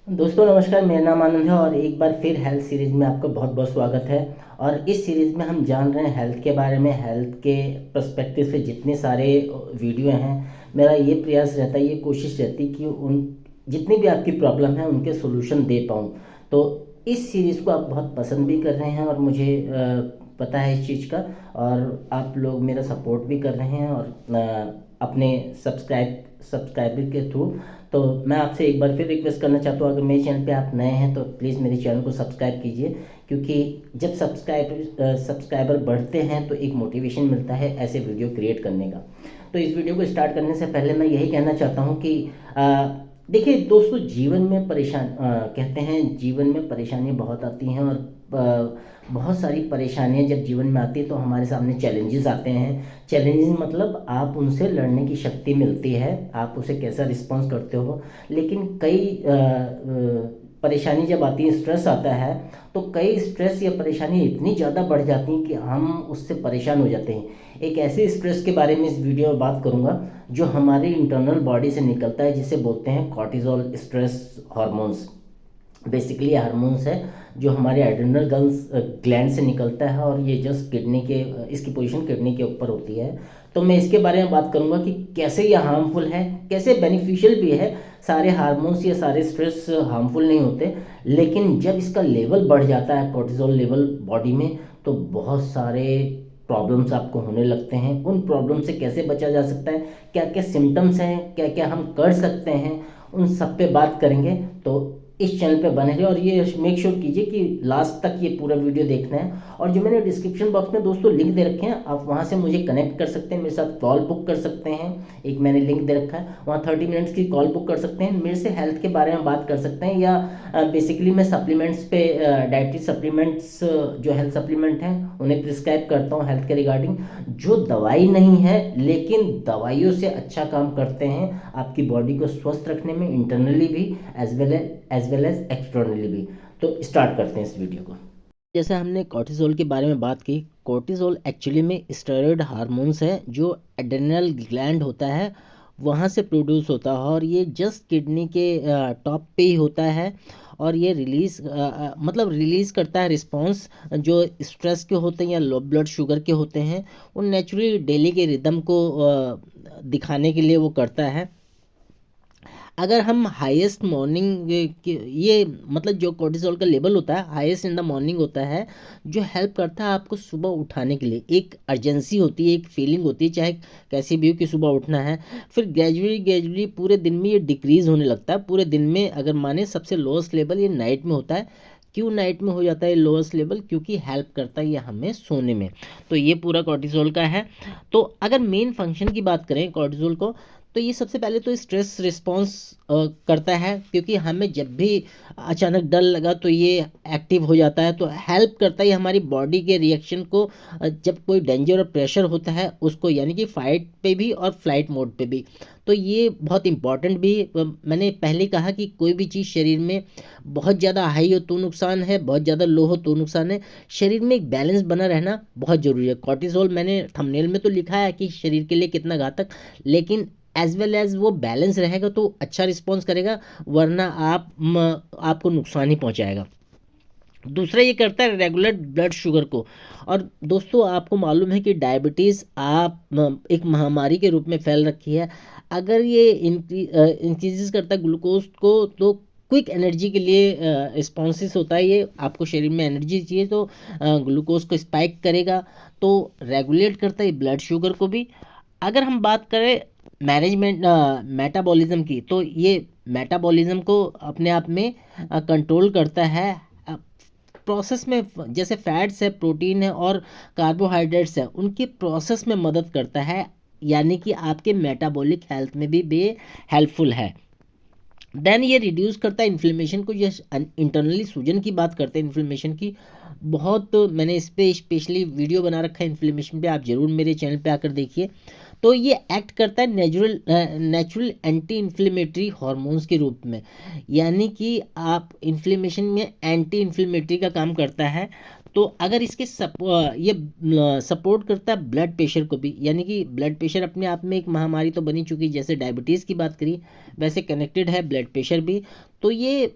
दोस्तों नमस्कार, मेरा नाम आनंद है और एक बार फिर हेल्थ सीरीज़ में आपका बहुत बहुत स्वागत है। और इस सीरीज़ में हम जान रहे हैं हेल्थ के बारे में। हेल्थ के पर्सपेक्टिव से जितने सारे वीडियो हैं, मेरा ये प्रयास रहता है, ये कोशिश रहती है कि उन जितनी भी आपकी प्रॉब्लम है उनके सोल्यूशन दे पाऊँ। तो इस सीरीज़ को आप बहुत पसंद भी कर रहे हैं और मुझे पता है इस चीज़ का। और आप लोग मेरा सपोर्ट भी कर रहे हैं और अपने सब्सक्राइबर के थ्रू। तो मैं आपसे एक बार फिर रिक्वेस्ट करना चाहता हूँ, अगर मेरे चैनल पे आप नए हैं तो प्लीज़ मेरे चैनल को सब्सक्राइब कीजिए, क्योंकि जब सब्सक्राइबर बढ़ते हैं तो एक मोटिवेशन मिलता है ऐसे वीडियो क्रिएट करने का। तो इस वीडियो को स्टार्ट करने से पहले मैं यही कहना चाहता हूँ कि देखिए दोस्तों, जीवन में कहते हैं जीवन में परेशानी बहुत आती हैं। और बहुत सारी परेशानियां जब जीवन में आती है तो हमारे सामने चैलेंजेस आते हैं। चैलेंजेस मतलब आप उनसे लड़ने की शक्ति मिलती है, आप उसे कैसा रिस्पॉन्स करते हो। लेकिन कई परेशानी जब आती है, स्ट्रेस आता है, तो कई स्ट्रेस या परेशानी इतनी ज़्यादा बढ़ जाती हैं कि हम उससे परेशान हो जाते हैं। एक ऐसे स्ट्रेस के बारे में इस वीडियो में बात करूंगा जो हमारे इंटरनल बॉडी से निकलता है, जिसे बोलते हैं cortisol stress hormones. Basically hormones है जो हमारे एड्रेनल गल्स ग्लैंड से निकलता है, और ये जस्ट किडनी के इसकी पोजीशन किडनी के ऊपर होती है। तो मैं इसके बारे में बात करूंगा कि कैसे ये हार्मफुल है, कैसे बेनिफिशियल भी है। सारे हार्मोन्स या सारे स्ट्रेस हार्मफुल नहीं होते, लेकिन जब इसका लेवल बढ़ जाता है, कोर्टिजोल लेवल बॉडी में, तो बहुत सारे प्रॉब्लम्स आपको होने लगते हैं। उन प्रॉब्लम से कैसे बचा जा सकता है, क्या क्या सिम्टम्स हैं, क्या क्या हम कर सकते हैं, उन सब पे बात करेंगे। तो इस चैनल पे बने रहिए और ये मेक श्योर कीजिए कि लास्ट तक ये पूरा वीडियो देखना है। और जो मैंने डिस्क्रिप्शन बॉक्स में दोस्तों लिंक दे रखे हैं, आप वहाँ से मुझे कनेक्ट कर सकते हैं, मेरे साथ कॉल बुक कर सकते हैं। एक मैंने लिंक दे रखा है, वहाँ 30 मिनट्स की कॉल बुक कर सकते हैं, मेरे से हेल्थ के बारे में बात कर सकते हैं। या बेसिकली मैं सप्लीमेंट्स पे, डाइटरी सप्लीमेंट्स, जो हेल्थ सप्लीमेंट हैं उन्हें प्रिस्क्राइब करता हूँ हेल्थ के रिगार्डिंग, जो दवाई नहीं है लेकिन दवाइयों से अच्छा काम करते हैं आपकी बॉडी को स्वस्थ रखने में, इंटरनली भी एज वेल एज एक्सटर्नली भी। तो स्टार्ट करते हैं इस वीडियो को। जैसे हमने कॉर्टिसोल के बारे में बात की, कॉर्टिसोल एक्चुअली में स्टेरॉयड हार्मोन्स है जो एड्रेनल ग्लैंड होता है वहाँ से प्रोड्यूस होता है, और ये जस्ट किडनी के टॉप पे ही होता है। और ये मतलब रिलीज़ करता है रिस्पॉन्स जो स्ट्रेस के होते हैं या लो ब्लड शुगर के होते हैं, वो नेचुरली डेली के रिदम को दिखाने के लिए वो करता है। अगर हम हाईएस्ट मॉर्निंग ये मतलब जो कोर्टिसोल का लेवल होता है हाईएस्ट इन द मॉर्निंग होता है, जो हेल्प करता है आपको सुबह उठाने के लिए। एक अर्जेंसी होती है, एक फीलिंग होती है, चाहे कैसी भी हो कि सुबह उठना है। फिर ग्रेजुअली ग्रेजुअली पूरे दिन में ये डिक्रीज़ होने लगता है। पूरे दिन में अगर माने सबसे लोएस्ट लेवल ये नाइट में होता है। क्यों नाइट में हो जाता है लोएस्ट लेवल? क्योंकि हेल्प करता है ये हमें सोने में। तो ये पूरा कॉर्टिसोल का है। तो अगर मेन फंक्शन की बात करें कॉर्टिसोल को, तो ये सबसे पहले तो स्ट्रेस रिस्पॉन्स करता है, क्योंकि हमें जब भी अचानक डर लगा तो ये एक्टिव हो जाता है। तो हेल्प करता है ये हमारी बॉडी के रिएक्शन को, जब कोई डेंजर और प्रेशर होता है उसको, यानी कि फाइट पे भी और फ्लाइट मोड पे भी। तो ये बहुत इंपॉर्टेंट भी। मैंने पहले कहा कि कोई भी चीज़ शरीर में बहुत ज़्यादा हाई हो तो नुकसान है, बहुत ज़्यादा लो हो तो नुकसान है। शरीर में एक बैलेंस बना रहना बहुत ज़रूरी है। कॉर्टिसोल मैंने थंबनेल में तो लिखा है कि शरीर के लिए कितना घातक, लेकिन एज वेल एज वो बैलेंस रहेगा तो अच्छा रिस्पॉन्स करेगा, वरना आपको नुकसान ही पहुंचाएगा। दूसरा ये करता है रेगुलर ब्लड शुगर को। और दोस्तों आपको मालूम है कि डायबिटीज़ एक महामारी के रूप में फैल रखी है। अगर ये इंक्रीजेस करता है ग्लूकोज को, तो क्विक एनर्जी के लिए रिस्पॉन्सिस होता है। ये आपको शरीर में एनर्जी चाहिए तो ग्लूकोज को स्पाइक करेगा। तो रेगुलेट करता है ब्लड शुगर को भी। अगर हम बात करें मैनेजमेंट मेटाबॉलिज्म की, तो ये मेटाबॉलिज्म को अपने आप में कंट्रोल करता है। प्रोसेस में जैसे फैट्स है, प्रोटीन है और कार्बोहाइड्रेट्स है, उनकी प्रोसेस में मदद करता है, यानी कि आपके मेटाबॉलिक हेल्थ में भी हेल्पफुल है। देन ये रिड्यूस करता है इन्फ्लेमेशन को। ये इंटरनली सूजन की बात करते हैं इन्फ्लेमेशन की, बहुत मैंने इस पे स्पेशली वीडियो बना रखा है इन्फ्लेमेशन पे, आप ज़रूर मेरे चैनल पे आकर देखिए। तो ये एक्ट करता है नेचुरल एंटी इन्फ्लेमेटरी हार्मोन्स के रूप में, यानी कि आप इन्फ्लेमेशन में एंटी इन्फ्लेमेटरी का काम करता है। तो अगर इसके ये सपोर्ट करता है ब्लड प्रेशर को भी, यानी कि ब्लड प्रेशर अपने आप में एक महामारी तो बनी चुकी, जैसे डायबिटीज़ की बात करी वैसे कनेक्टेड है ब्लड प्रेशर भी। तो ये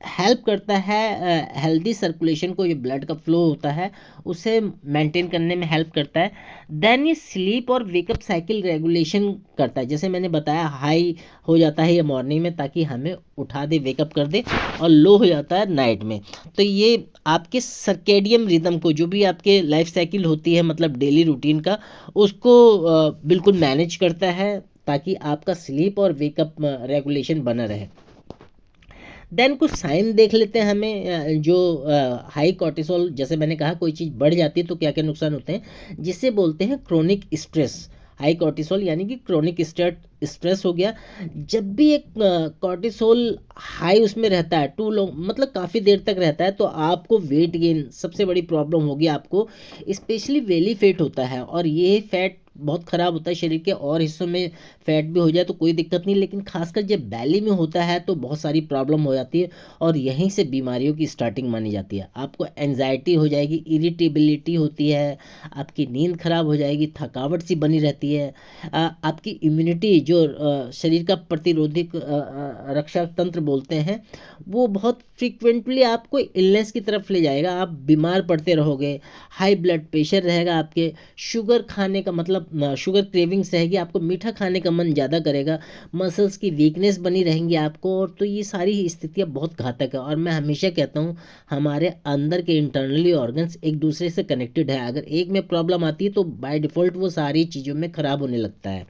हेल्प करता है हेल्दी सर्कुलेशन को, जो ब्लड का फ्लो होता है उसे मेंटेन करने में हेल्प करता है। देन ये स्लीप और वेकअप साइकिल रेगुलेशन करता है, जैसे मैंने बताया हाई हो जाता है ये मॉर्निंग में ताकि हमें उठा दे, वेकअप कर दे, और लो हो जाता है नाइट में। तो ये आपके सर्केडियम रिदम को, जो भी आपके लाइफ साइकिल होती है मतलब डेली रूटीन का, उसको बिल्कुल मैनेज करता है ताकि आपका स्लीप और वेकअप रेगुलेशन बना रहे। देन कुछ साइन देख लेते हैं हमें, जो हाई कॉर्टिसोल, जैसे मैंने कहा कोई चीज़ बढ़ जाती है तो क्या क्या नुकसान होते हैं, जिसे बोलते हैं क्रोनिक स्ट्रेस। हाई कॉर्टिसोल यानी कि क्रोनिक स्ट्रेस हो गया। जब भी एक कॉर्टिसोल हाई उसमें रहता है टू लॉन्ग, मतलब काफ़ी देर तक रहता है, तो आपको वेट गेन सबसे बड़ी प्रॉब्लम होगी आपको। स्पेशली वेली फैट होता है, और ये फैट बहुत ख़राब होता है। शरीर के और हिस्सों में फैट भी हो जाए तो कोई दिक्कत नहीं, लेकिन खासकर जब बैली में होता है तो बहुत सारी प्रॉब्लम हो जाती है, और यहीं से बीमारियों की स्टार्टिंग मानी जाती है। आपको एंजाइटी हो जाएगी, इरिटेबिलिटी होती है, आपकी नींद खराब हो जाएगी, थकावट सी बनी रहती है, आपकी इम्यूनिटी जो शरीर का प्रतिरोधक रक्षा तंत्र बोलते हैं, वो बहुत फ्रिक्वेंटली आपको इलनेस की तरफ ले जाएगा। आप बीमार पड़ते रहोगे, हाई ब्लड प्रेशर रहेगा, आपके शुगर खाने का मतलब शुगर क्रेविंग्स रहेगी, आपको मीठा खाने का मन ज़्यादा करेगा, मसल्स की वीकनेस बनी रहेंगी आपको। और तो ये सारी स्थितियाँ बहुत घातक है, और मैं हमेशा कहता हूँ हमारे अंदर के इंटरनली ऑर्गन्स एक दूसरे से कनेक्टेड है। अगर एक में प्रॉब्लम आती है तो बाय डिफ़ॉल्ट वो सारी चीज़ों में ख़राब होने लगता है।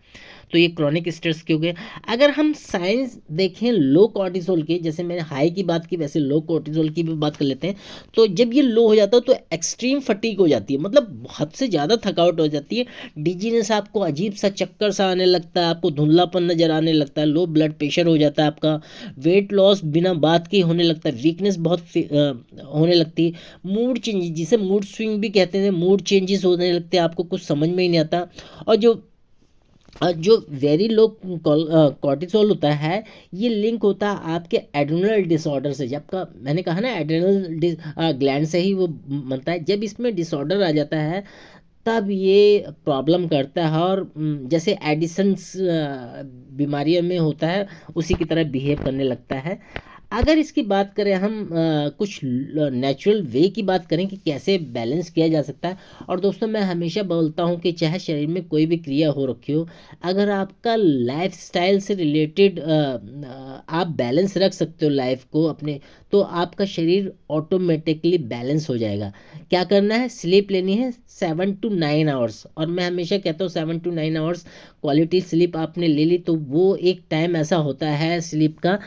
तो ये क्रॉनिक स्ट्रेस के हो गए। अगर हम साइंस देखें लो कॉर्टिसोल के, जैसे मैंने हाई की बात की वैसे लो कॉर्टिसोल की भी बात कर लेते हैं। तो जब ये लो हो जाता है तो एक्सट्रीम फटीग हो जाती है, मतलब हद से ज़्यादा थकावट हो जाती है, डिजीनेस, आपको अजीब सा चक्कर सा आने लगता है, आपको धुंधलापन नज़र आने लगता है, लो ब्लड प्रेशर हो जाता है आपका, वेट लॉस बिना बात के होने लगता है, वीकनेस बहुत होने लगती है, मूड चेंज, जिसे मूड स्विंग भी कहते हैं, मूड चेंजेस होने लगते हैं, आपको कुछ समझ में ही नहीं आता। और जो वेरी लो कॉर्टिसोल होता है, ये लिंक होता है आपके एड्रेनल डिसऑर्डर से। जब का मैंने कहा ना एड्रेनल ग्लैंड से ही वो बनता है, जब इसमें डिसऑर्डर आ जाता है तब ये प्रॉब्लम करता है, और जैसे एडिसन्स बीमारियों में होता है उसी की तरह बिहेव करने लगता है। अगर इसकी बात करें हम कुछ नेचुरल वे की बात करें कि कैसे बैलेंस किया जा सकता है, और दोस्तों मैं हमेशा बोलता हूँ कि चाहे शरीर में कोई भी क्रिया हो रखी हो, अगर आपका लाइफ स्टाइल से रिलेटेड आप बैलेंस रख सकते हो लाइफ को अपने, तो आपका शरीर ऑटोमेटिकली बैलेंस हो जाएगा। क्या करना है, स्लीप लेनी है 7 to 9 आवर्स, और मैं हमेशा कहता हूँ 7 to 9 आवर्स क्वालिटी स्लीप आपने ले ली तो वो एक टाइम ऐसा होता है स्लीप का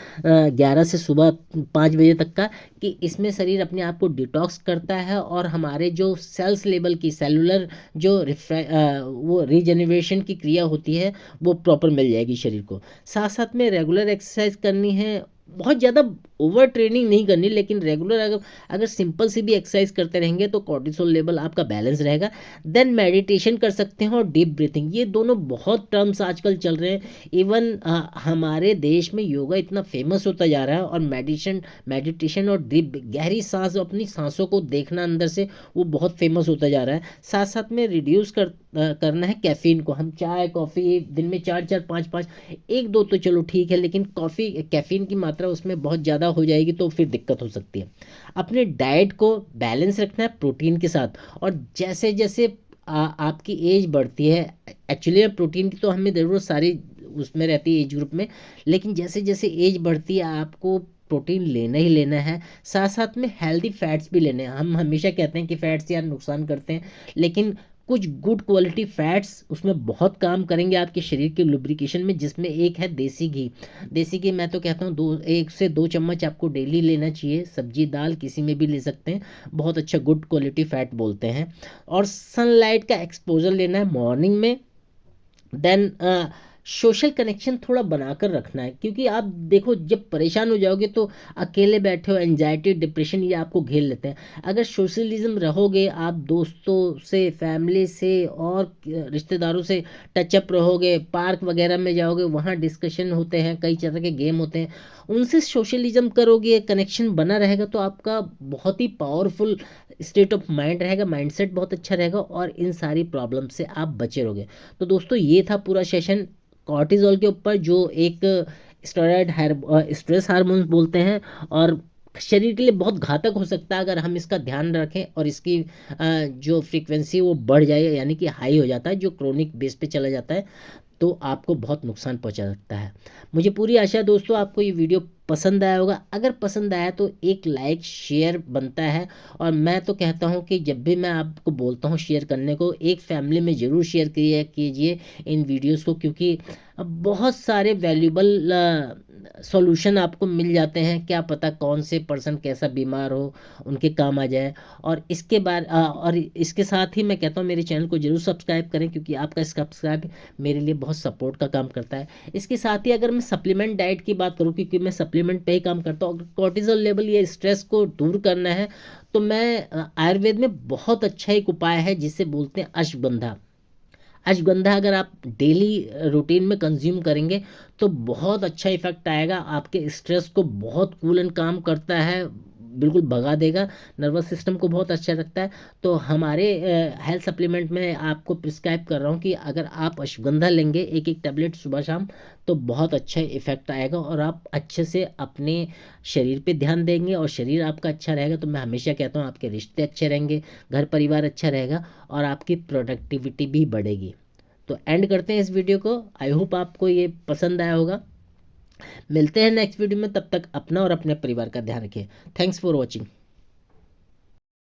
11 से सुबह 5 बजे तक का, कि इसमें शरीर अपने आप को डिटॉक्स करता है, और हमारे जो सेल्स लेवल की सेलुलर जो वो रीजनरेशन की क्रिया होती है वो प्रॉपर मिल जाएगी शरीर को। साथ साथ में रेगुलर एक्सरसाइज करनी है, बहुत ज़्यादा ओवर ट्रेनिंग नहीं करनी, लेकिन रेगुलर अगर सिंपल सी भी एक्सरसाइज करते रहेंगे तो कॉर्टिसोल लेवल आपका बैलेंस रहेगा। देन मेडिटेशन कर सकते हैं और डीप ब्रीथिंग, ये दोनों बहुत टर्म्स आजकल चल रहे हैं। इवन हमारे देश में योगा इतना फेमस होता जा रहा है, और मेडिटेशन और डीप गहरी सांस, अपनी सांसों को देखना अंदर से, वो बहुत फेमस होता जा रहा है। साथ साथ में रिड्यूस करना है कैफीन को। हम चाय कॉफ़ी दिन में 4-4 5-5, एक दो तो चलो ठीक है, लेकिन कॉफ़ी कैफीन की मात्रा उसमें बहुत ज़्यादा हो जाएगी तो फिर दिक्कत हो सकती है। अपने डाइट को बैलेंस रखना है प्रोटीन के साथ, और जैसे जैसे आपकी एज बढ़ती है, एक्चुअली प्रोटीन की तो हमें ज़रूरत सारी उसमें रहती है एज ग्रुप में, लेकिन जैसे जैसे एज बढ़ती है आपको प्रोटीन लेना ही लेना है। साथ साथ में हेल्दी फैट्स भी लेने हैं। हम हमेशा कहते हैं कि फैट्स यार नुकसान करते हैं, लेकिन कुछ गुड क्वालिटी फैट्स उसमें बहुत काम करेंगे आपके शरीर के लुब्रिकेशन में, जिसमें एक है देसी घी। देसी घी मैं तो कहता हूँ 1 से 2 चम्मच आपको डेली लेना चाहिए, सब्जी दाल किसी में भी ले सकते हैं, बहुत अच्छा गुड क्वालिटी फैट बोलते हैं। और सनलाइट का एक्सपोजर लेना है मॉर्निंग में। देन सोशल कनेक्शन थोड़ा बनाकर रखना है, क्योंकि आप देखो जब परेशान हो जाओगे तो अकेले बैठे हो, एंजाइटी डिप्रेशन ये आपको घेर लेते हैं। अगर सोशलिज्म रहोगे, आप दोस्तों से, फैमिली से और रिश्तेदारों से टचअप रहोगे, पार्क वगैरह में जाओगे, वहाँ डिस्कशन होते हैं, कई तरह के गेम होते हैं, उनसे सोशलिज्म करोगे, कनेक्शन बना रहेगा, तो आपका बहुत ही पावरफुल स्टेट ऑफ माइंड रहेगा, माइंडसेट बहुत अच्छा रहेगा, और इन सारी प्रॉब्लम से आप बचे रहोगे। तो दोस्तों ये था पूरा सेशन कॉर्टिजोल के ऊपर, जो एक स्टेरॉयड स्ट्रेस हार्मोन बोलते हैं, और शरीर के लिए बहुत घातक हो सकता है अगर हम इसका ध्यान रखें और इसकी जो फ्रीक्वेंसी वो बढ़ जाए, यानी कि हाई हो जाता है, जो क्रोनिक बेस पे चला जाता है, तो आपको बहुत नुकसान पहुंचा सकता है। मुझे पूरी आशा है दोस्तों आपको ये वीडियो पसंद आया होगा। अगर पसंद आया तो एक लाइक शेयर बनता है। और मैं तो कहता हूँ कि जब भी मैं आपको बोलता हूँ शेयर करने को, एक फैमिली में ज़रूर शेयर कीजिए इन वीडियोस को, क्योंकि बहुत सारे वैल्यूबल सॉल्यूशन आपको मिल जाते हैं। क्या पता कौन से पर्सन कैसा बीमार हो, उनके काम आ जाए। और इसके साथ ही मैं कहता हूँ मेरे चैनल को जरूर सब्सक्राइब करें, क्योंकि आपका सब्सक्राइब मेरे लिए बहुत सपोर्ट का काम करता है। इसके साथ ही अगर मैं सप्लीमेंट डाइट की बात करूँ, क्योंकि मैं सप्लीमेंट पे ही काम करता हूँ, अगर कॉर्टिजोल लेवल या स्ट्रेस को दूर करना है तो मैं आयुर्वेद में बहुत अच्छा एक उपाय है जिसे बोलते हैं अश्वगंधा। अश्वगंधा अगर आप डेली रूटीन में कंज्यूम करेंगे तो बहुत अच्छा इफेक्ट आएगा। आपके स्ट्रेस को बहुत कूल एंड काम करता है, बिल्कुल भगा देगा। नर्वस सिस्टम को बहुत अच्छा रखता है। तो हमारे हेल्थ सप्लीमेंट में आपको प्रिस्क्राइब कर रहा हूँ कि अगर आप अश्वगंधा लेंगे एक एक टैबलेट सुबह शाम, तो बहुत अच्छा इफेक्ट आएगा और आप अच्छे से अपने शरीर पे ध्यान देंगे। और शरीर आपका अच्छा रहेगा तो मैं हमेशा कहता हूँ आपके रिश्ते अच्छे रहेंगे, घर परिवार अच्छा रहेगा और आपकी प्रोडक्टिविटी भी बढ़ेगी। तो एंड करते हैं इस वीडियो को। आई होप आपको ये पसंद आया होगा। मिलते हैं नेक्स्ट वीडियो में, तब तक अपना और अपने परिवार का ध्यान रखिए। Thanks for watching.